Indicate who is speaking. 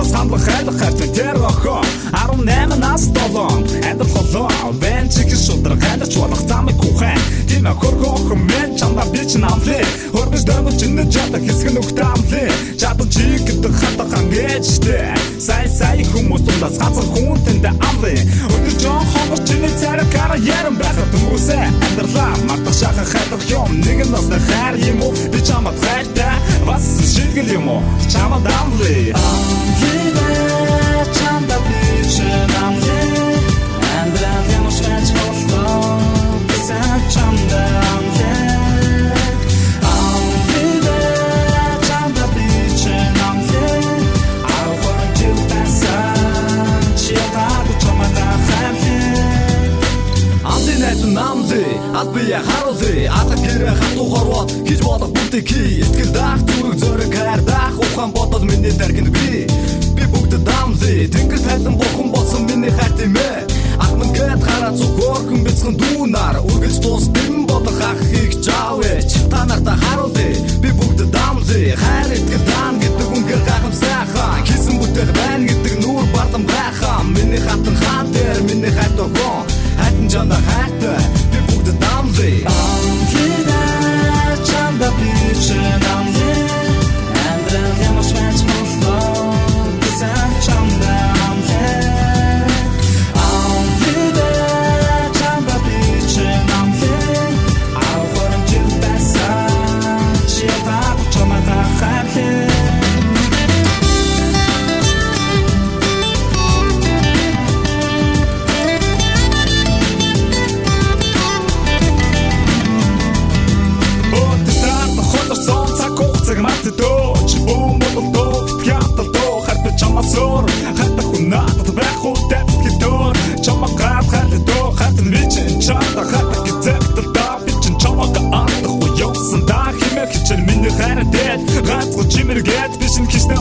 Speaker 1: Усаас хамлах айлах хайртай тэр охоо 18 нас 7 амьдрах холоо вэн чих шудраг хандаж болох замыг хүүхэн тийм хөргөх мен чамда бич намле хөргөж дөрмөж чинэ жата хэсгэн өгтамле жата чиг гэдэг хатахан гэжтэй сай хүмүүс тундас ганцхан хүнтэндээ амле өдөр жон хомор чиний царай карьерэн байхад хүмүүсээ амьдралаа мартах шахах хайрах юм нэг нь нас хайр юм уу би чамд хайртай бас шийдгэл юм уу чамд амле чамда бич намле амьдрал юм швеч боллоо бисаа чамда амле чамда бич намле арахын чилтаса чиатаго чамда хайртай Андинэт намле албия харуулъя атгэрэ хатуу хорвоо хийж болох бүгдийг хий итгэл даах зүрх зөрөг хайр даах ухаан бодол миний даргинд би бүгд дамле тэнгэр тайлан бурхан болсон миний хайр тийм ээ ахмад гэд хараа цогөрхөн бяцхан дүүнаар үргэлж дуус дэм болох ахыг жаавч та нартай харуулъя би бүгд дамле хайр итгэл даан гэдэг үнгээр гахамсайхан хийсэн бүтээл байна гэдэг нүүр бардам гайхаа миний хатан хаан дээр миний хайр тогоо хатан жанда хайртай би бүгд дамле чамда бич намле амьдрал ямар швеч боллоо чамда амле чамда бич намле арахын чилтаса чиатаго чамда хайртай Мат дооч бомбол доо пятал доо харт чамасор хата хунат байх үтэ гитор чамагаар хат доо хат вич чата хат гизэт даа бич чамага ат хуйсан даа химэх чил миний хайртай гац чимэргэт бишин кистэ